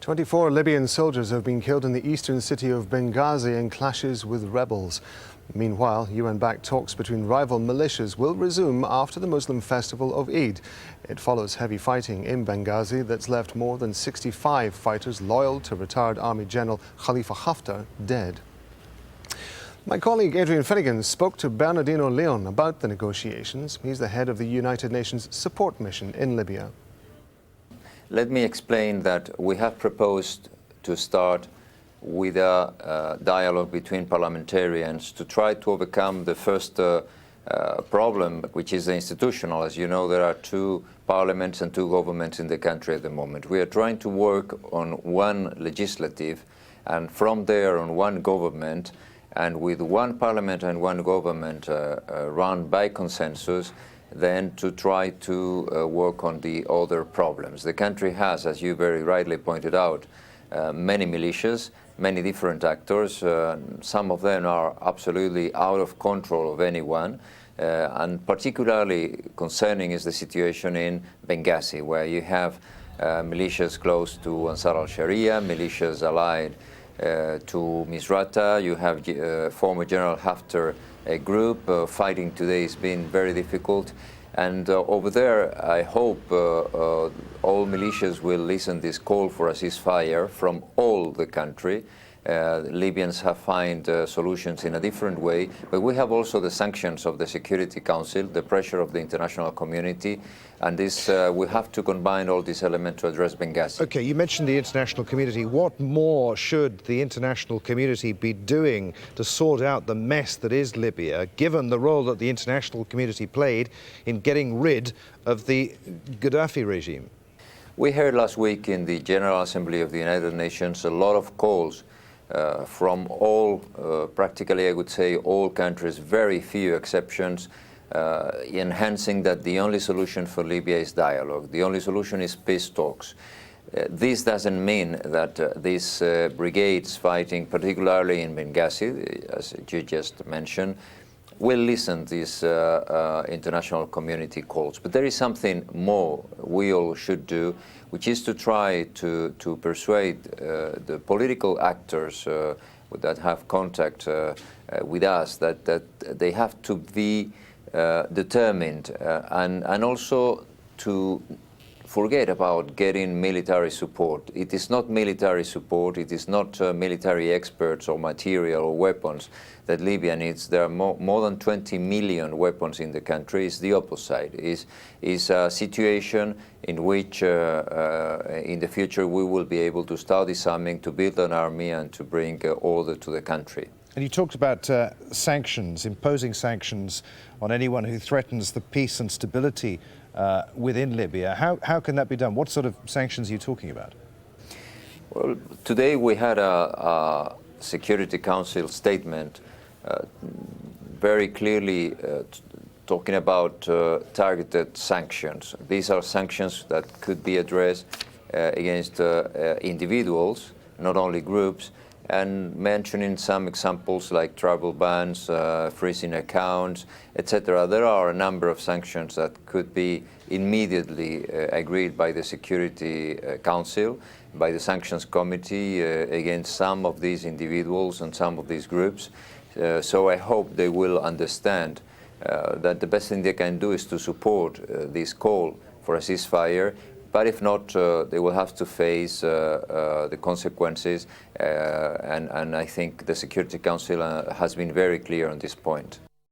24 Libyan soldiers have been killed in the eastern city of Benghazi in clashes with rebels. Meanwhile, UN-backed talks between rival militias will resume after the Muslim festival of Eid. It follows heavy fighting in Benghazi that's left more than 65 fighters loyal to retired Army General Khalifa Haftar dead. My colleague Adrian Finnegan spoke to Bernardino Leon about the negotiations. He's the head of the United Nations support mission in Libya. Let me explain that we have proposed to start with a dialogue between parliamentarians to try to overcome the first problem, which is institutional. As you know, there are two parliaments and two governments in the country at the moment. We are trying to work on one legislative and from there on one government, and with one parliament and one government run by consensus, then to try to work on the other problems. The country has, as you very rightly pointed out, many militias, many different actors. Some of them are absolutely out of control of anyone. And particularly concerning is the situation in Benghazi, where you have militias close to Ansar al-Sharia, militias allied to Misrata. You have former General Haftar group. Fighting today has been very difficult. And over there, I hope all militias will listen to this call for a ceasefire from all the country. Libyans have found solutions in a different way, but we have also the sanctions of the Security Council, the pressure of the international community, and this we have to combine all these elements to address Benghazi. Okay, you mentioned the international community. What more should the international community be doing to sort out the mess that is Libya, given the role that the international community played in getting rid of the Gaddafi regime? We heard last week in the General Assembly of the United Nations a lot of calls from all, practically I would say all countries, very few exceptions, enhancing that the only solution for Libya is dialogue. The only solution is peace talks. This doesn't mean that these brigades fighting, particularly in Benghazi, as you just mentioned, will listen to these international community calls. But there is something more we all should do, which is to try to persuade the political actors that have contact with us that they have to be determined and also to forget about getting military support. It is not military support, it is not military experts or material or weapons that Libya needs. There are more than 20 million weapons in the country. It's the opposite. It's a situation in which in the future we will be able to start disarming, to build an army and to bring order to the country. And you talked about sanctions, imposing sanctions on anyone who threatens the peace and stability within Libya. How can that be done? What sort of sanctions are you talking about? Well, today we had a Security Council statement very clearly talking about targeted sanctions. These are sanctions that could be addressed against individuals, not only groups, and mentioning some examples like travel bans, freezing accounts, etc. There are a number of sanctions that could be immediately agreed by the Security Council, by the Sanctions Committee against some of these individuals and some of these groups. So I hope they will understand that the best thing they can do is to support this call for a ceasefire. But if not, they will have to face the consequences, and I think the Security Council has been very clear on this point.